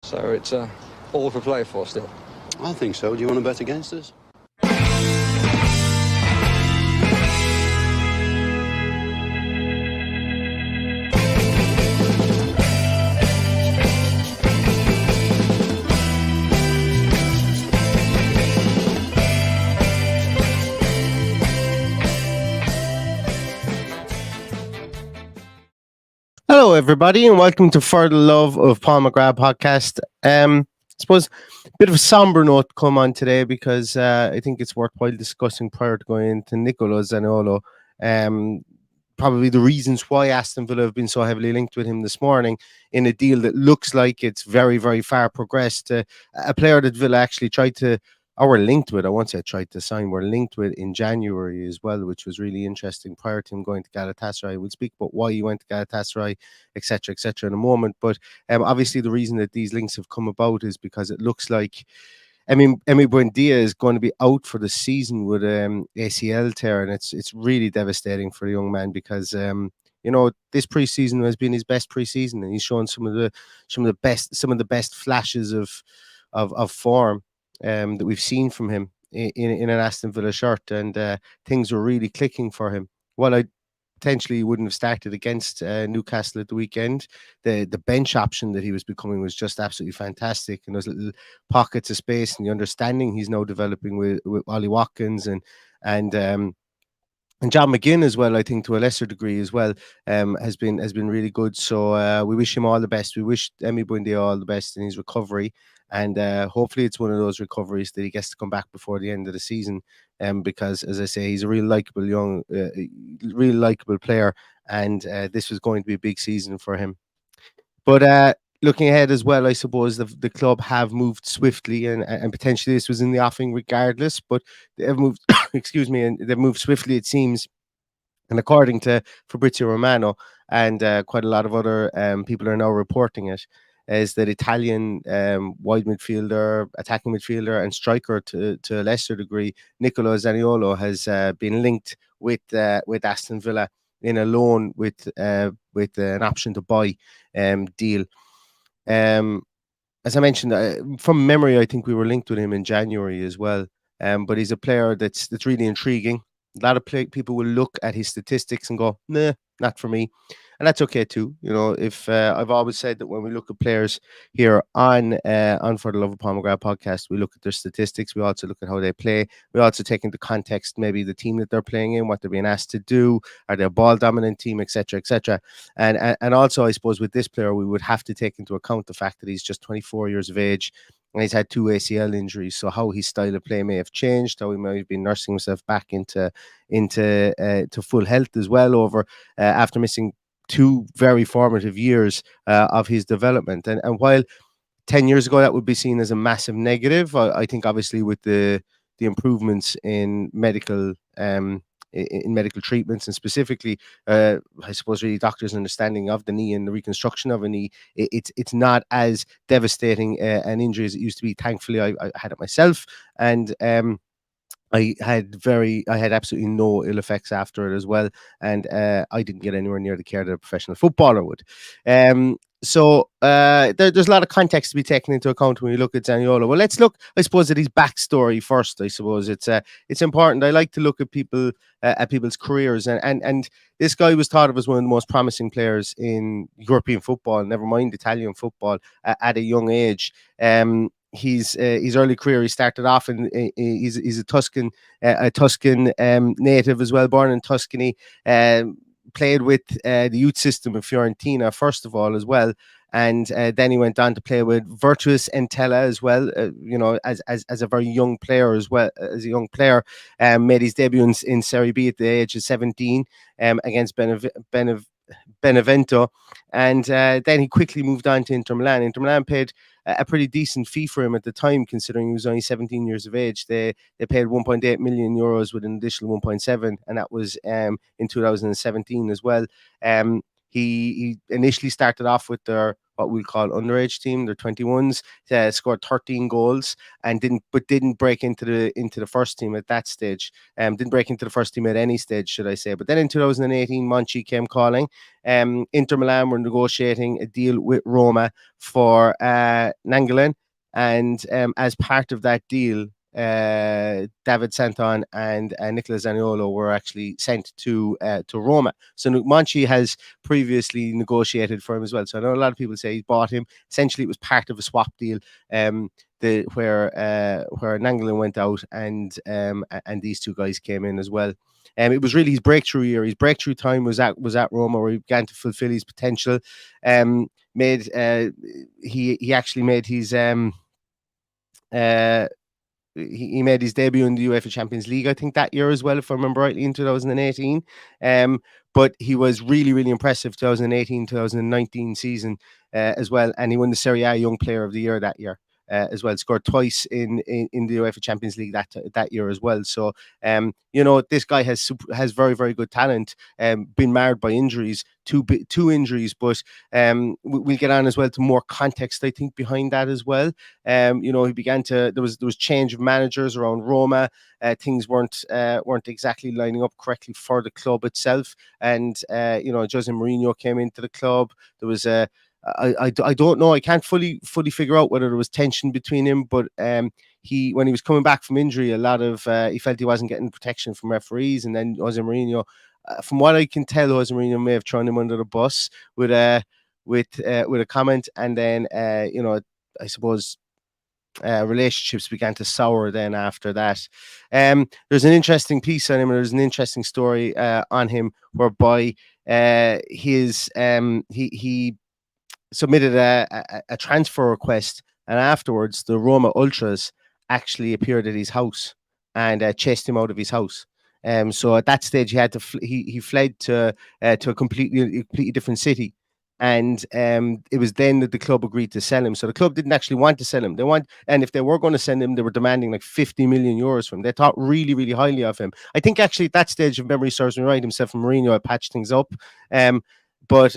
So it's all for play for still. I think so. Do you want to bet against us? Hello, everybody, and welcome to For the Love of Paul McGrath podcast. I suppose a bit of a somber note to come on today because I think it's worthwhile discussing prior to going into Nicolo Zaniolo. Probably the reasons why Aston Villa have been so heavily linked with him this morning in a deal that looks like it's very, very far progressed. A player that Villa actually tried to, or were linked with, I won't say tried to sign, were linked with in January as well, which was really interesting prior to him going to Galatasaray. We'll speak about why he went to Galatasaray, etc., in a moment. But obviously the reason that these links have come about is because it looks like Buendia is going to be out for the season with ACL tear, and it's really devastating for the young man because this preseason has been his best preseason, and he's shown some of the best flashes of form that we've seen from him in an Aston Villa shirt, and things were really clicking for him. Well, I potentially wouldn't have started against Newcastle at the weekend. The bench option that he was becoming was just absolutely fantastic, and those little pockets of space and the understanding he's now developing with Ollie Watkins and John McGinn as well, I think to a lesser degree as well, has been really good. So we wish him all the best. We wish Buendia all the best in his recovery, and hopefully it's one of those recoveries that he gets to come back before the end of the season. Because as I say, he's a real likable player, and this was going to be a big season for him. But looking ahead as well, I suppose the club have moved swiftly, and potentially this was in the offing regardless, but they have moved, and they've moved swiftly, it seems. And according to Fabrizio Romano and quite a lot of other people are now reporting it, is that Italian wide midfielder, attacking midfielder, and striker to a lesser degree, Nicolo Zaniolo, has been linked with Aston Villa in a loan with an option to buy deal. As I mentioned, from memory, I think we were linked with him in January as well. But he's a player that's really intriguing. A lot of people will look at his statistics and go, "Nah, not for me," and that's okay too. If I've always said that when we look at players here on For the Love of Paul McGrath podcast, we look at their statistics. We also look at how they play. We also take into context maybe the team that they're playing in, what they're being asked to do, are they a ball dominant team, etc., etc. And also, I suppose with this player, we would have to take into account the fact that he's just 24 years of age. And he's had 2 ACL injuries, so how his style of play may have changed, how he might have been nursing himself back into full health as well after missing 2 very formative years of his development. And while 10 years ago that would be seen as a massive negative, I think obviously with the improvements in medical treatments, and specifically, I suppose really doctors' understanding of the knee and the reconstruction of a knee, it's not as devastating an injury as it used to be. Thankfully, I had it myself, and I had absolutely no ill effects after it as well, and I didn't get anywhere near the care that a professional footballer would. So there's a lot of context to be taken into account when you look at Zaniolo. Well, let's look, I suppose, at his backstory first. I suppose it's important. I like to look at people at people's careers, and this guy was thought of as one of the most promising players in European football, never mind Italian football, at a young age. His early career, he started off he's a Tuscan native as well, born in Tuscany. Played with the youth system of Fiorentina first of all as well, and then he went on to play with Virtus Entella as well. As a very young player as well. As a young player, made his debut in Serie B at the age of 17 against Benevento, and then he quickly moved on to Inter Milan. Inter Milan paid a pretty decent fee for him at the time, considering he was only 17 years of age. They paid 1.8 million euros with an additional 1.7, and that was in 2017 as well. He initially started off with their what we'll call underage team, their 21s, scored 13 goals and didn't break into the first team at that stage. Didn't break into the first team at any stage, should I say. But then in 2018, Monchi came calling. Inter Milan were negotiating a deal with Roma for Nangolan, and as part of that deal, David Santon and Nicolo Zaniolo were actually sent to Roma. So Monchi has previously negotiated for him as well. So I know a lot of people say he bought him. Essentially, it was part of a swap deal. Where Nangolan went out and these two guys came in as well. It was really his breakthrough year. His breakthrough time was at Roma, where he began to fulfill his potential. He actually made his he made his debut in the UEFA Champions League, I think, that year as well, if I remember rightly, in 2018. But he was really, really impressive 2018-2019 season as well. And he won the Serie A Young Player of the Year that year. As well, scored twice in the UEFA Champions League that year as well. So, this guy has very, very good talent. Been marred by injuries, two injuries, but we'll get on as well to more context, I think, behind that as well. He began to there was change of managers around Roma. Things weren't exactly lining up correctly for the club itself, and Jose Mourinho came into the club. There was a I don't know. I can't fully figure out whether there was tension between him, but when he was coming back from injury, a lot of he felt he wasn't getting protection from referees, and then Jose Mourinho, from what I can tell, Jose Mourinho may have thrown him under the bus with a comment, and then I suppose relationships began to sour then after that. There's an interesting piece on him, and there's an interesting story on him whereby he submitted a transfer request, and afterwards the Roma ultras actually appeared at his house and chased him out of his house. So at that stage, he had to he fled to a completely different city, and it was then that the club agreed to sell him. So the club didn't actually want to sell him. And if they were going to send him, they were demanding like 50 million euros from him. They thought really, really highly of him. I think actually at that stage, if memory serves me right, himself and Mourinho had patched things up. But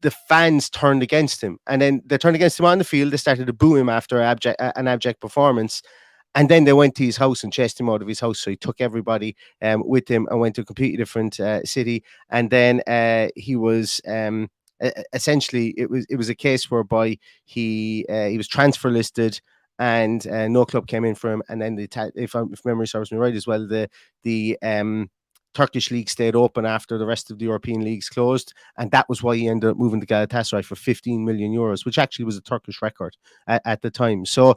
the fans turned against him, and then they turned against him on the field. They started to boo him after an abject performance, and then they went to his house and chased him out of his house. So he took everybody with him and went to a completely different city. And then he was essentially it was a case whereby he was transfer listed, and no club came in for him. And then if memory serves me right as well, the Turkish league stayed open after the rest of the European leagues closed, and that was why he ended up moving to Galatasaray for 15 million euros, which actually was a Turkish record at the time. So,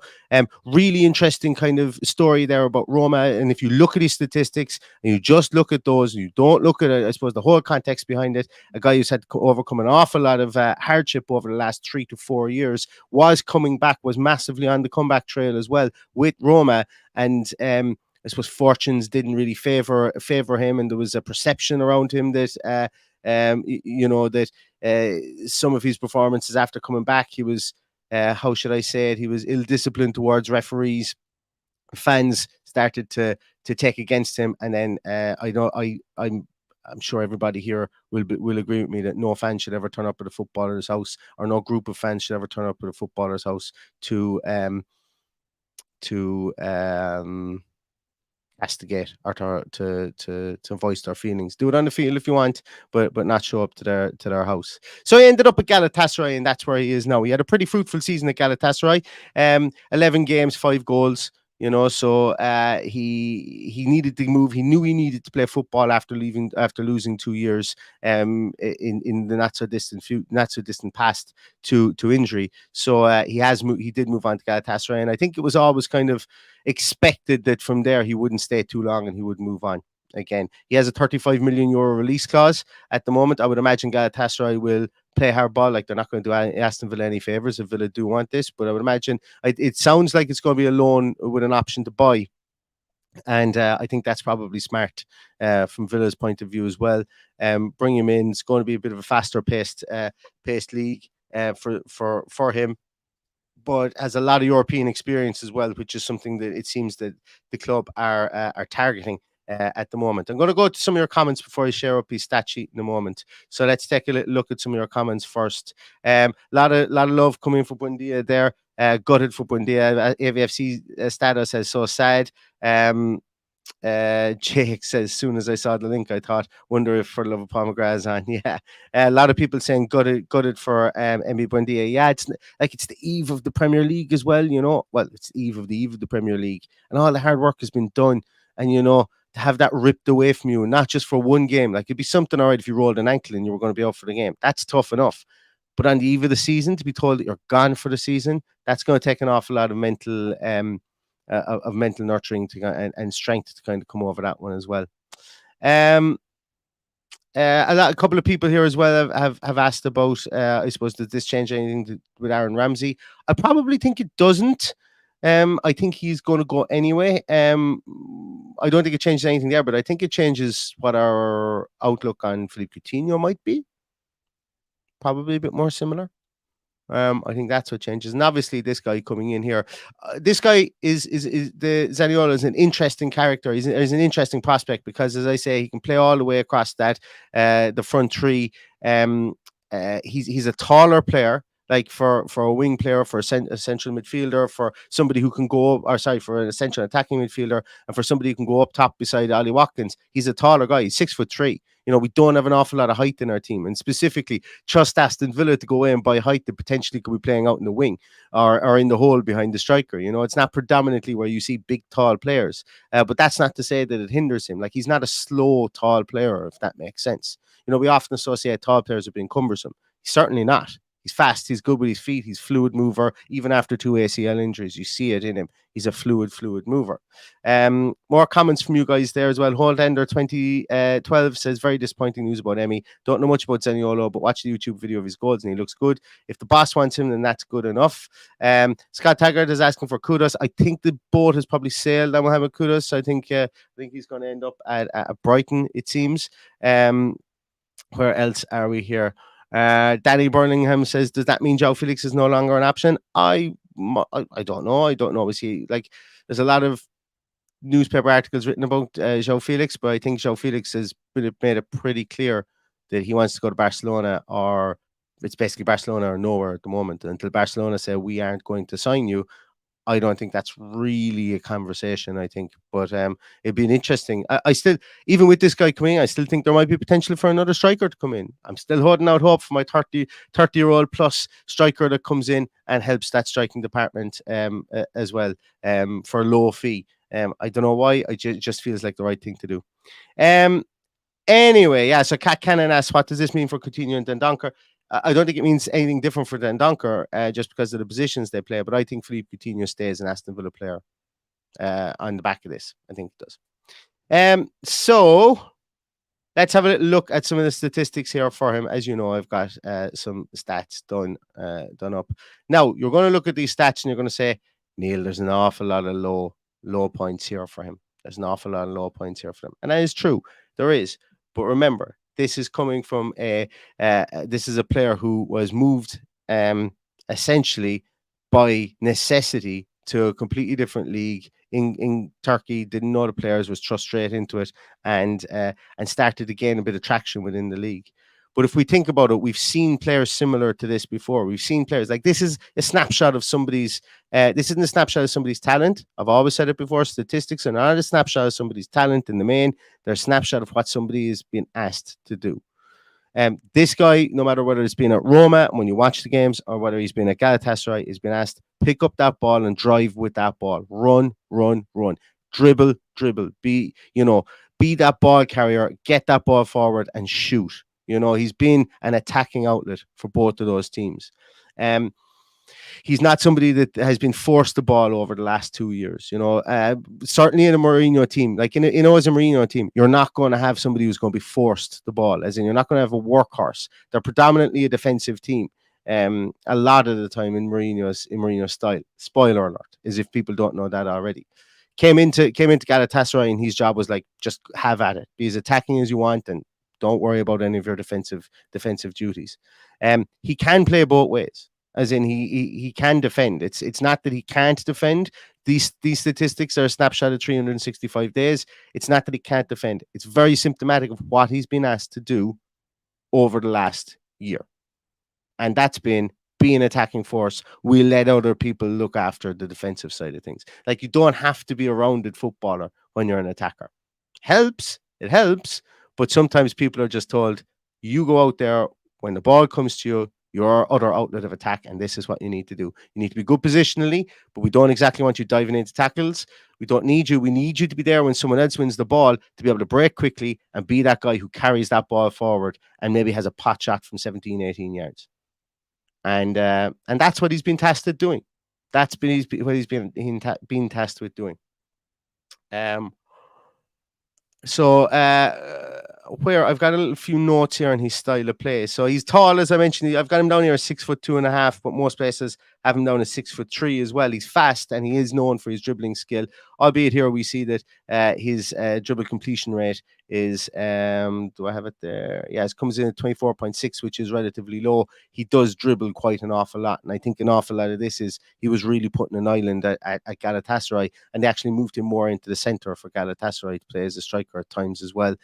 really interesting kind of story there about Roma. And if you look at his statistics and you just look at those, and you don't look at, I suppose, the whole context behind it, a guy who's had to overcome an awful lot of hardship over the last 3 to 4 years, was coming back, was massively on the comeback trail as well with Roma, and I suppose fortunes didn't really favor him, and there was a perception around him that some of his performances after coming back, he was how should I say it? He was ill-disciplined towards referees. Fans started to take against him, and then I'm sure everybody here will agree with me that no fan should ever turn up at a footballer's house, or no group of fans should ever turn up at a footballer's house to castigate or to voice their feelings. Do it on the field if you want, but not show up to their house. So he ended up at Galatasaray, and that's where he is now. He had a pretty fruitful season at Galatasaray. 11 games, 5 goals. So he needed to move. He knew he needed to play football after losing 2 years in the not so distant past to injury. So he did move on to Galatasaray, and I think it was always kind of expected that from there he wouldn't stay too long and he would move on. Again, he has a 35 million euro release clause at the moment. I would imagine Galatasaray will play hardball, like they're not going to do Aston Villa any favours if Villa do want this, but I would imagine it sounds like it's going to be a loan with an option to buy, and I think that's probably smart from Villa's point of view as well. Bring him in. It's going to be a bit of a faster paced league for him, but has a lot of European experience as well, which is something that it seems that the club are targeting. at the moment. I'm going to go to some of your comments before I share up his stat sheet in a moment. So let's take a little look at some of your comments first. Lot of love coming for Buendia there. Gutted for Buendia. AVFC status says so sad. Jake says, as soon as I saw the link, I thought, wonder if For the Love of Pomegranate is on. Yeah, a lot of people saying gutted for Emi Buendia. Yeah, it's the eve of the Premier League as well. Well, it's eve of the Premier League, and all the hard work has been done. And to have that ripped away from you, not just for one game. Like, it'd be something all right if you rolled an ankle and you were going to be out for the game. That's tough enough. But on the eve of the season, to be told that you're gone for the season, that's going to take an awful lot of mental mental nurturing and strength to kind of come over that one as well. A couple of people here as well have asked about, I suppose, does this change anything with Aaron Ramsey? I probably think it doesn't. I think he's going to go anyway. I don't think it changes anything there, but I think it changes what our outlook on Philippe Coutinho might be. Probably a bit more similar. I think that's what changes. And obviously, this guy coming in here, this guy is the Zaniolo is an interesting character. He's an interesting prospect because, as I say, he can play all the way across the front three. He's a taller player. Like for a wing player, for a central midfielder, for somebody who can for an essential attacking midfielder, and for somebody who can go up top beside Ollie Watkins. He's a taller guy. He's 6'3". We don't have an awful lot of height in our team, and specifically trust Aston Villa to go away and buy height that potentially could be playing out in the wing or in the hole behind the striker. It's not predominantly where you see big, tall players, but that's not to say that it hinders him. Like, he's not a slow, tall player, if that makes sense. We often associate tall players with being cumbersome. He's certainly not. He's fast. He's good with his feet. He's fluid mover. Even after 2 ACL injuries, you see it in him. He's a fluid mover. More comments from you guys there as well. Holdender 2012 says, very disappointing news about Emi. Don't know much about Zaniolo, but watch the YouTube video of his goals and he looks good. If the boss wants him, then that's good enough. Scott Taggart is asking for Kudus. I think the boat has probably sailed on Mohamed Kudus. I think he's going to end up at Brighton, it seems. Where else are we here? Danny Burlingham says, does that mean João Felix is no longer an option? I don't know. I don't know. There's a lot of newspaper articles written about João Felix, but I think João Felix has made it pretty clear that he wants to go to Barcelona, or it's basically Barcelona or nowhere at the moment. Until Barcelona say we aren't going to sign you, I don't think that's really a conversation, I think. But it'd be an interesting. I still, even with this guy coming in, I still think there might be potential for another striker to come in. I'm still holding out hope for my 30-year-old plus striker that comes in and helps that striking department as well for a low fee. I don't know why. It just feels like the right thing to do. Anyway, yeah, so Kat Cannon asks, what does this mean for Coutinho and Dendoncker? I don't think it means anything different for Dendoncker just because of the positions they play, but I think Philippe Coutinho stays an Aston Villa player on the back of this. I think it does. So let's have a little look at some of the statistics here for him. As you know, I've got some stats done up. Now, you're going to look at these stats and you're going to say, Neil, there's an awful lot of low points here for him. There's an awful lot of low points here for him. And that is true. There is. But remember, this is coming from this is a player who was moved essentially by necessity to a completely different league in Turkey, didn't know the players, was thrust straight into it and started to gain a bit of traction within the league. But if we think about it, we've seen players similar to this before. We've seen players like this is a snapshot of somebody's. This isn't a snapshot of somebody's talent. I've always said it before. Statistics are not a snapshot of somebody's talent in the main. They're a snapshot of what somebody is being asked to do. This guy, no matter whether it's been at Roma when you watch the games or whether he's been at Galatasaray, he's been asked pick up that ball and drive with that ball. Run, dribble. Be that ball carrier. Get that ball forward and shoot. He's been an attacking outlet for both of those teams. He's not somebody that has been forced the ball over the last 2 years. Certainly in a Mourinho team, like as a Mourinho team, you're not going to have somebody who's going to be forced the ball, as in you're not going to have a workhorse. They're predominantly a defensive team. A lot of the time in Mourinho's style. Spoiler alert, as if people don't know that already. Came into Galatasaray and his job was like, just have at it. Be as attacking as you want and don't worry about any of your defensive duties. He can play both ways, as in he can defend. It's not that he can't defend. These statistics are a snapshot of 365 days. It's not that he can't defend. It's very symptomatic of what he's been asked to do over the last year. And that's been be an attacking force. We'll let other people look after the defensive side of things. Like, you don't have to be a rounded footballer when you're an attacker. It helps, but sometimes people are just told, you go out there when the ball comes to you, your other outlet of attack, and this is what you need to do. You need to be good positionally, but we don't exactly want you diving into tackles. We don't need you. We need you to be there when someone else wins the ball to be able to break quickly and be that guy who carries that ball forward and maybe has a pot shot from 17, 18 yards. And that's what he's been tasked with doing. That's been what he's been tasked with doing. So where I've got a few notes here on his style of play. So he's tall, as I mentioned. I've got him down here at 6'2.5", but most places have him down at 6'3" as well. He's fast and he is known for his dribbling skill. Albeit here we see that his dribble completion rate is do I have it there? Yeah, it comes in at 24.6, which is relatively low. He does dribble quite an awful lot, and I think an awful lot of this is he was really putting an island at Galatasaray, and they actually moved him more into the centre for Galatasaray to play as a striker at times as well.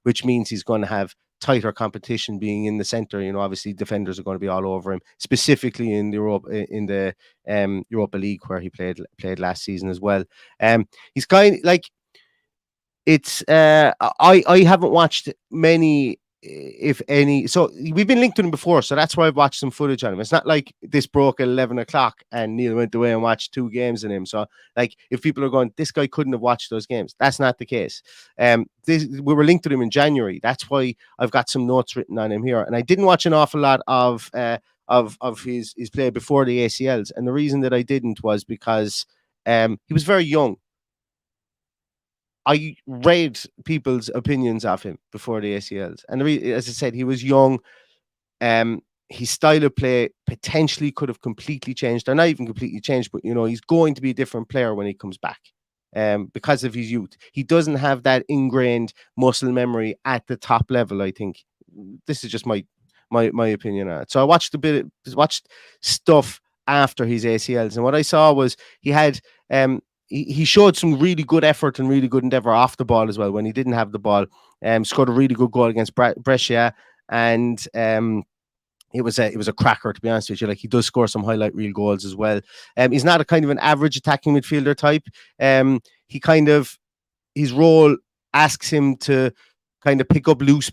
Which means he's going to have tighter competition being in the centre. You know, obviously defenders are going to be all over him, specifically in the Europa League where he played last season as well. He's kind of like, it's I haven't watched many, if any. So we've been linked to him before, so that's why I've watched some footage on him. It's not like this broke at 11 o'clock and Neil went away and watched 2 games in him. So like, if people are going, this guy couldn't have watched those games, that's not the case. We were linked to him in January. That's why I've got some notes written on him here. And I didn't watch an awful lot of his play before the ACLs. And the reason that I didn't was because he was very young. I read people's opinions of him before the ACLs. And as I said, he was young. His style of play potentially could have completely changed, or not even completely changed, but, you know, he's going to be a different player when he comes back because of his youth. He doesn't have that ingrained muscle memory at the top level, I think. This is just my opinion on it. So I watched watched stuff after his ACLs, and what I saw was he had he showed some really good effort and really good endeavor off the ball as well when he didn't have the ball. Scored a really good goal against Brescia, and it was a cracker, to be honest with you. Like, he does score some highlight reel goals as well. He's not a kind of an average attacking midfielder type. He kind of, his role asks him to kind of pick up loose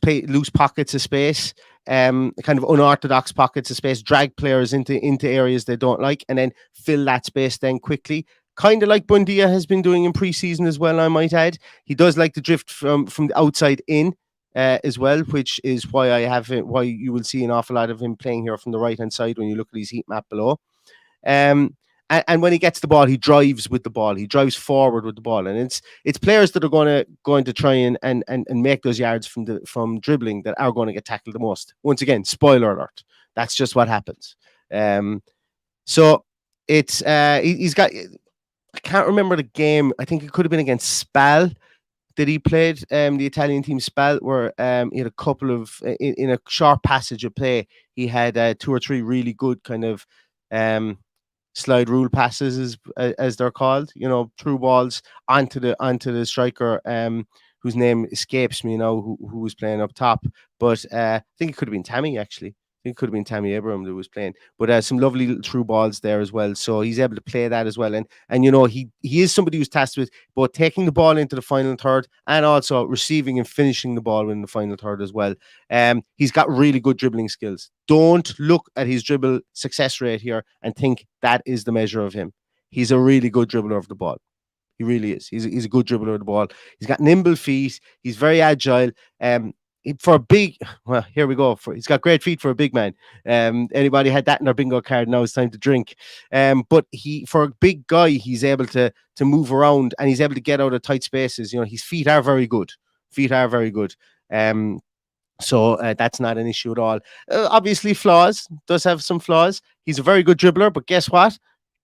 pockets of space, kind of unorthodox pockets of space, drag players into areas they don't like, and then fill that space then quickly. Kind of like Buendia has been doing in pre-season as well, I might add. He does like to drift from the outside in as well, which is why why you will see an awful lot of him playing here from the right-hand side when you look at his heat map below. And when he gets the ball, he drives with the ball. He drives forward with the ball, and it's players that are going to try and make those yards from dribbling that are going to get tackled the most. Once again, spoiler alert. That's just what happens. So it's he's got. I can't remember the game. I think it could have been against Spal that he played, the Italian team Spal, where he had a couple of, in a short passage of play, he had 2 or 3 really good kind of slide rule passes, as they're called, you know, through balls onto the striker, whose name escapes me now, who was playing up top. But I think it could have been Tammy, actually. I think it could have been Tammy Abraham that was playing, but some lovely little through balls there as well. So he's able to play that as well. And you know, he is somebody who's tasked with both taking the ball into the final third and also receiving and finishing the ball in the final third as well. He's got really good dribbling skills. Don't look at his dribble success rate here and think that is the measure of him. He's a really good dribbler of the ball. He really is. He's a good dribbler of the ball. He's got nimble feet. He's very agile. For a big, well, here we go. He's got great feet for a big man. Anybody had that in their bingo card? Now it's time to drink. But for a big guy, he's able to move around, and he's able to get out of tight spaces. You know, his feet are very good. So that's not an issue at all. Obviously, does have some flaws. He's a very good dribbler, but guess what?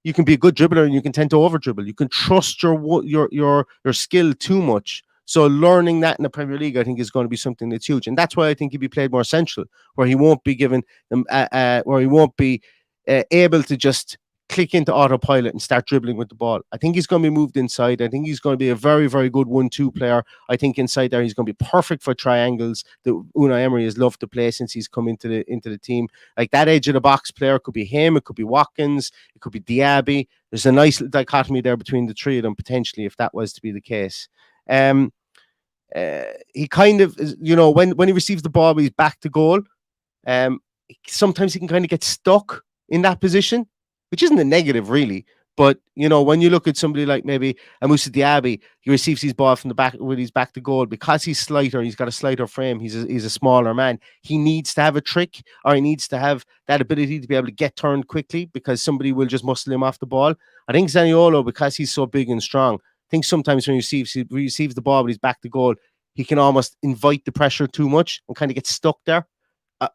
You can be a good dribbler and you can tend to over dribble. You can trust your skill too much. So learning that in the Premier League, I think, is going to be something that's huge, and that's why I think he'll be played more central, where he won't be given, where he won't be able to just click into autopilot and start dribbling with the ball. I think he's going to be moved inside. I think he's going to be a very, very good 1-2 player. I think inside there he's going to be perfect for triangles that Unai Emery has loved to play since he's come into the team. Like that edge of the box player could be him, it could be Watkins, it could be Diaby. There's a nice dichotomy there between the three of them potentially if that was to be the case. He kind of, when he receives the ball, he's back to goal. Sometimes he can kind of get stuck in that position, which isn't a negative really. But, when you look at somebody like maybe Moussa Diaby, he receives his ball from the back when he's back to goal because he's slighter, he's got a slighter frame, he's a smaller man. He needs to have a trick or he needs to have that ability to be able to get turned quickly because somebody will just muscle him off the ball. I think Zaniolo, because he's so big and strong, I think sometimes when he receives the ball when he's back to goal, he can almost invite the pressure too much and kind of get stuck there.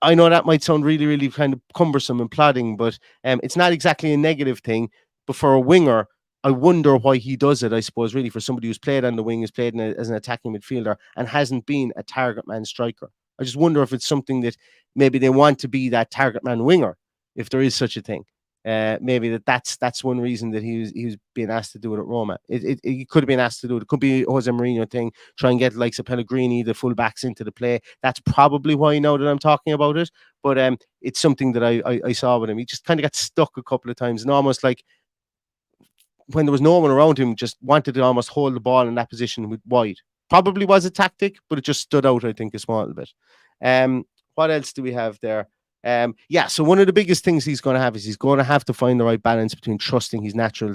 I know that might sound really, really kind of cumbersome and plodding, but it's not exactly a negative thing. But for a winger, I wonder why he does it, I suppose, really, for somebody who's played on the wing, has played as an attacking midfielder and hasn't been a target man striker. I just wonder if it's something that maybe they want to be that target man winger, if there is such a thing. Maybe that's one reason that he was being asked to do it at Roma. He could have been asked to do it. It could be a Jose Mourinho thing, try and get likes of Pellegrini, the full backs into the play. That's probably why now that I'm talking about it. But it's something that I saw with him. He just kind of got stuck a couple of times and almost like when there was no one around him, just wanted to almost hold the ball in that position with wide. Probably was a tactic, but it just stood out, I think, a small bit. What else do we have there? So one of the biggest things he's going to have is he's going to have to find the right balance between trusting his natural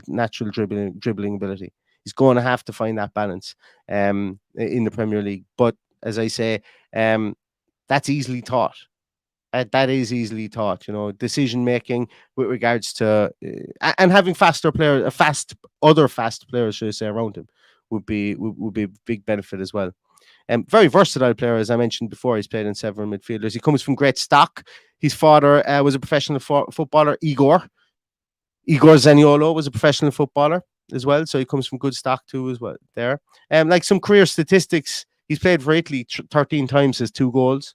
dribbling ability. He's going to have to find that balance in the Premier League. But as I say, that's easily taught. That is easily taught, decision making with regards to and having faster players, other fast players, should I say, around him would be a big benefit as well. Very versatile player, as I mentioned before. He's played in several midfielders. He comes from great stock. His father was a professional footballer. Igor Zaniolo was a professional footballer as well, so he comes from good stock too as well. There, like some career statistics, he's played for Italy 13 times, has 2 goals.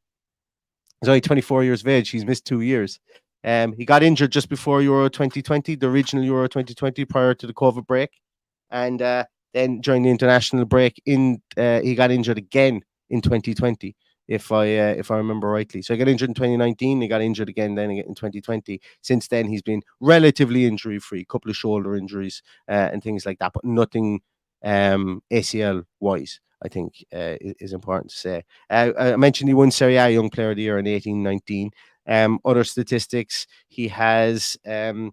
He's only 24 years of age. He's missed 2 years. He got injured just before Euro 2020, the original Euro 2020, prior to the COVID break. And then during the international break, he got injured again in 2020, if I remember rightly. So he got injured in 2019. He got injured again then in 2020. Since then, he's been relatively injury-free, a couple of shoulder injuries and things like that, but nothing ACL-wise. I think is important to say. I mentioned he won Serie A Young Player of the Year in 18-19. Other statistics, he has, in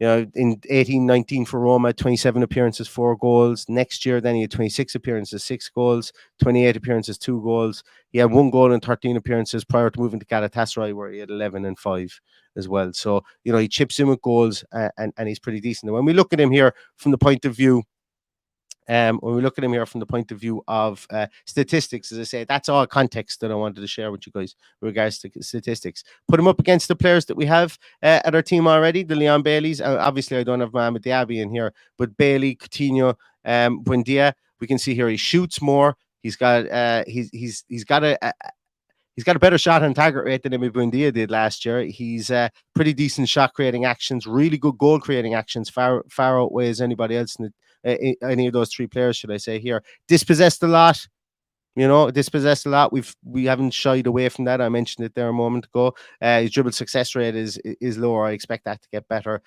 18-19 for Roma, 27 appearances, 4 goals. Next year, then he had 26 appearances, 6 goals, 28 appearances, 2 goals. He had 1 goal in 13 appearances prior to moving to Galatasaray, where he had 11 and 5 as well. So, he chips in with goals and he's pretty decent. And when we look at him here from the point of view, of statistics, as I say, that's all context that I wanted to share with you guys with regards to statistics. Put him up against the players that we have at our team already, the Leon Baileys. Obviously, I don't have Mohamed Diaby in here, but Bailey, Coutinho, Buendia. We can see here he shoots more. He's got he's got a better shot on target rate than Buendia did last year. He's pretty decent shot creating actions, really good goal creating actions, far outweighs anybody else in any of those 3 players, should I say here. Dispossessed a lot. We haven't shied away from that. I mentioned it there a moment ago. His dribble success rate is lower. I expect that to get better.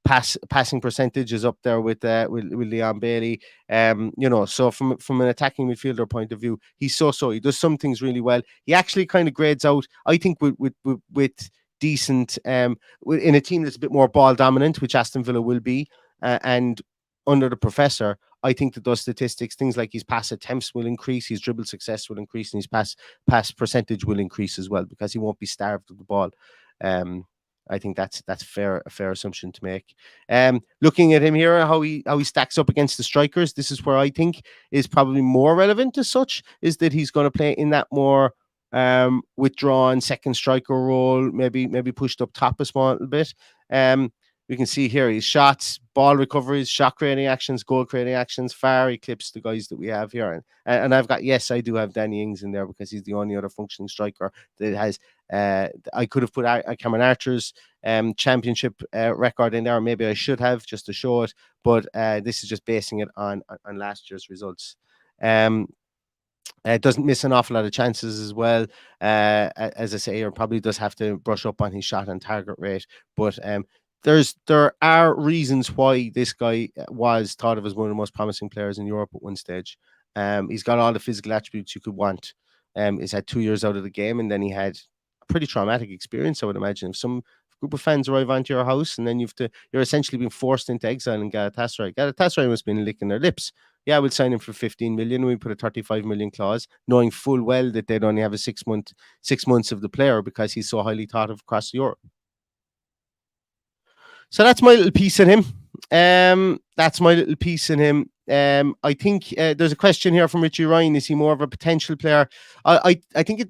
Passing percentage is up there with Leon Bailey. So from an attacking midfielder point of view, he's so. He does some things really well. He actually kind of grades out, I think, with decent in a team that's a bit more ball dominant, which Aston Villa will be, and under the professor, I think that those statistics, things like his pass attempts will increase, his dribble success will increase, and his pass percentage will increase as well, because he won't be starved of the ball. I think that's a fair assumption to make. Looking at him here, how he stacks up against the strikers, this is where I think is probably more relevant as such, is that he's going to play in that more withdrawn second striker role, maybe pushed up top a small little bit. We can see here his shots, ball recoveries, shot creating actions, goal creating actions, far eclipse the guys that we have here. And I do have Danny Ings in there because he's the only other functioning striker that has I could have put Cameron Archer's championship record in there. Maybe I should have, just to show it. But this is just basing it on last year's results. Doesn't miss an awful lot of chances as well. As I say, he probably does have to brush up on his shot and target rate. But there are reasons why this guy was thought of as one of the most promising players in Europe at one stage. He's got all the physical attributes you could want. He's had 2 years out of the game, and then he had a pretty traumatic experience, I would imagine. If some group of fans arrive onto your house, and then you're essentially being forced into exile in Galatasaray. Galatasaray must have been licking their lips. Yeah, we'll sign him for 15 million. We put a 35 million clause, knowing full well that they'd only have a 6 months of the player because he's so highly thought of across Europe. So that's my little piece in him. I think there's a question here from Richie Ryan. Is he more of a potential player? I think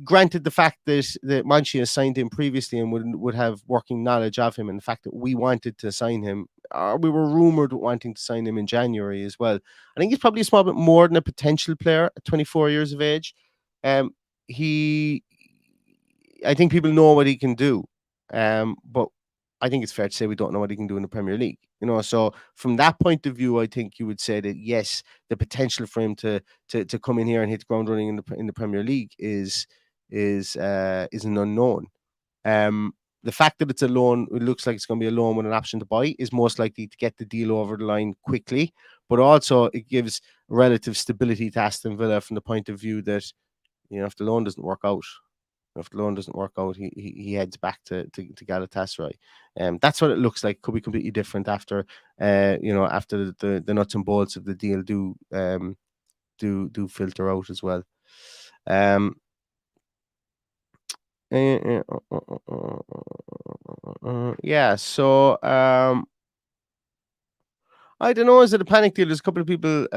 granted the fact that Manchi has signed him previously and would have working knowledge of him, and the fact that we wanted to sign him, we were rumored wanting to sign him in January as well. I think he's probably a small bit more than a potential player at 24 years of age. I think people know what he can do, but I think it's fair to say we don't know what he can do in the Premier League. So from that point of view, I think you would say that yes, the potential for him to come in here and hit the ground running in the Premier League is an unknown. The fact that it's a loan, it looks like it's going to be a loan with an option to buy, is most likely to get the deal over the line quickly. But also, it gives relative stability to Aston Villa from the point of view that if the loan doesn't work out. If the loan doesn't work out, he heads back to Galatasaray. That's what it looks like. Could be completely different after after the nuts and bolts of the deal do filter out as well. Yeah. So I don't know. Is it a panic deal? There's a couple of people.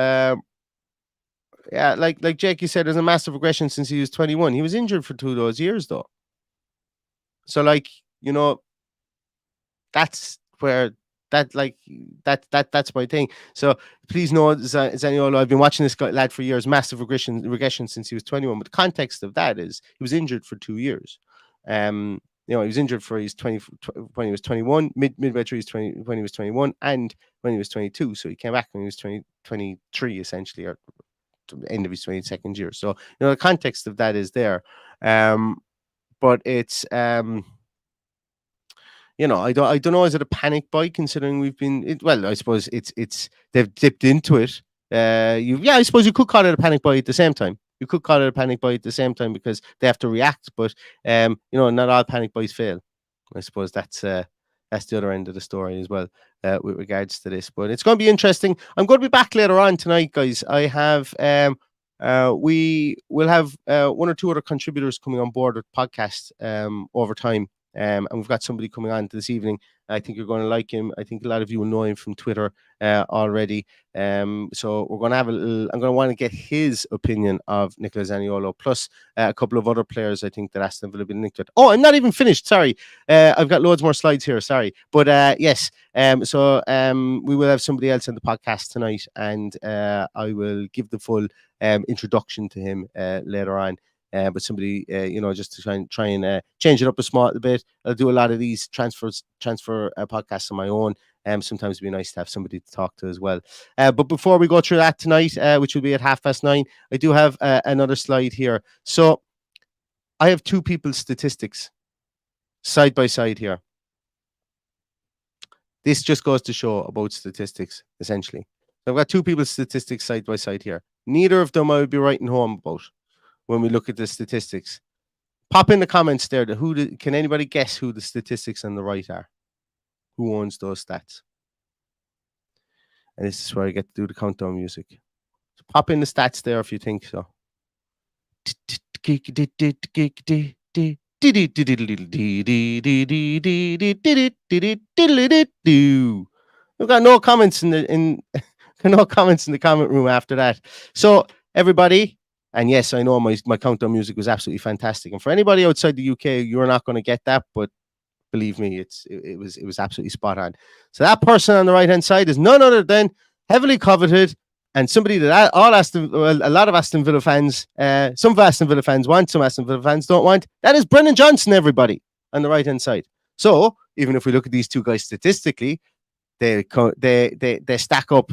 Yeah, like Jake, you said, there's a massive regression since he was 21. He was injured for 2 of those years, though. So, that's where that's my thing. So please know, Zaniolo, I've been watching this lad for years. Massive regression since he was 21. But the context of that is he was injured for 2 years. He was injured for when he was 21, midway through when he was 21, and when he was 22. So he came back when he was 23, essentially, or end of his 22nd year. So the context of that is there, but it's I don't know, is it a panic buy considering we've been I suppose it's they've dipped into it. I suppose you could call it a panic buy at the same time. Because they have to react, but not all panic buys fail. I suppose that's the other end of the story as well, with regards to this. But it's going to be interesting. I'm going to be back later on tonight, guys. I have we will have 1 or 2 other contributors coming on board with podcast over time. And we've got somebody coming on this evening. I think you're going to like him. I think a lot of you will know him from Twitter already. So we're going to have I'm going to want to get his opinion of Nicolo Zaniolo, plus a couple of other players I think that Aston Villa have been linked with. Oh, I'm not even finished. Sorry. I've got loads more slides here. Sorry. But yes. So we will have somebody else on the podcast tonight, and I will give the full introduction to him later on. But somebody, just to try and change it up a small bit. I'll do a lot of these transfer podcasts on my own. Sometimes it'd be nice to have somebody to talk to as well. But before we go through that tonight, which will be at 9:30, I do have another slide here. So I have 2 people's statistics side by side here. This just goes to show about statistics, essentially. So I've got 2 people's statistics side by side here. Neither of them I would be writing home about when we look at the statistics. Pop in the comments there. Can anybody guess who the statistics on the right are? Who owns those stats? And this is where I get to do the countdown music. So pop in the stats there if you think so. We've got no comments in the comment room after that. So everybody. And yes, I know my countdown music was absolutely fantastic. And for anybody outside the UK, you're not going to get that, but believe me, it was absolutely spot on. So that person on the right hand side is none other than heavily coveted and somebody that a lot of Aston Villa fans, some Aston Villa fans want, some Aston Villa fans don't want. That is Brennan Johnson, everybody, on the right hand side. So even if we look at these two guys statistically, they stack up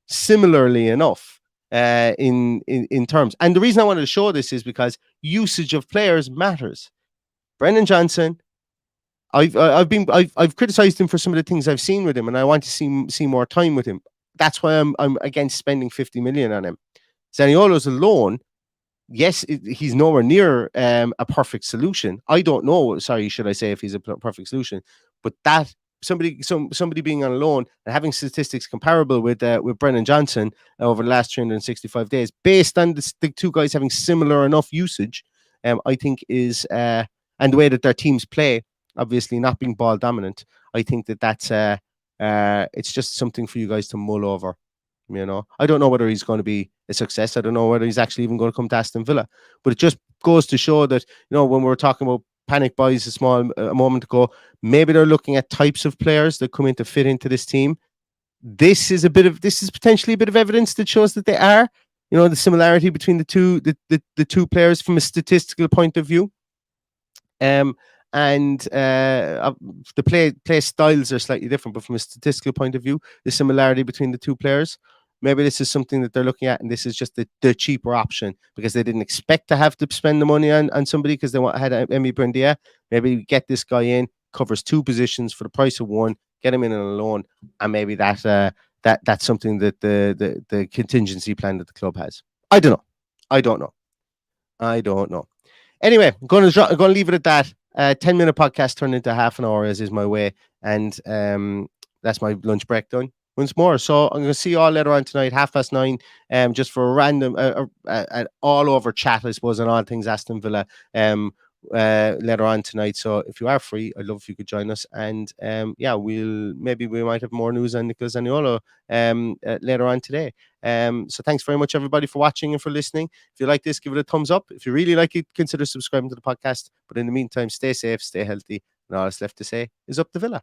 similarly enough in terms. And the reason I wanted to show this is because usage of players matters. Brennan Johnson, I've criticized him for some of the things I've seen with him, and I want to see more time with him. That's why I'm against spending 50 million on him. Zaniolo's a loan. Yes, he's nowhere near a perfect solution. I don't know. Sorry, should I say if he's a perfect solution? But that somebody being on a loan and having statistics comparable with Brennan Johnson over the last 365 days, based on the two guys having similar enough usage, I think is and the way that their teams play, obviously not being ball dominant, I think that's it's just something for you guys to mull over. You know, I don't know whether he's going to be a success. I don't know whether he's actually even going to come to Aston Villa. But it just goes to show that, you know, when we were talking about panic buys a moment ago, maybe they're looking at types of players that come in to fit into this team. This is potentially a bit of evidence that shows that they are. You know, the similarity between the two players from a statistical point of view. And the play styles are slightly different, but from a statistical point of view, the similarity between the two players, maybe this is something that they're looking at, and this is just the cheaper option because they didn't expect to have to spend the money on somebody because they had Emi Buendia. Maybe get this guy in, covers two positions for the price of one, get him in on a loan, and maybe that's something that the contingency plan that the club has. I don't know. Anyway, I'm going to leave it at that. 10-minute podcast turned into half an hour, as is my way, and that's my lunch break done once more. So I'm going to see you all later on tonight, 9:30, just for a random, an all-over chat, I suppose, on all things Aston Villa later on tonight. So if you are free, I'd love if you could join us, and we might have more news on Nicolo Zaniolo later on today. So thanks very much, everybody, for watching and for listening. If you like this, give it a thumbs up. If you really like it, consider subscribing to the podcast. But in the meantime, stay safe, stay healthy, and all that's left to say is up the Villa.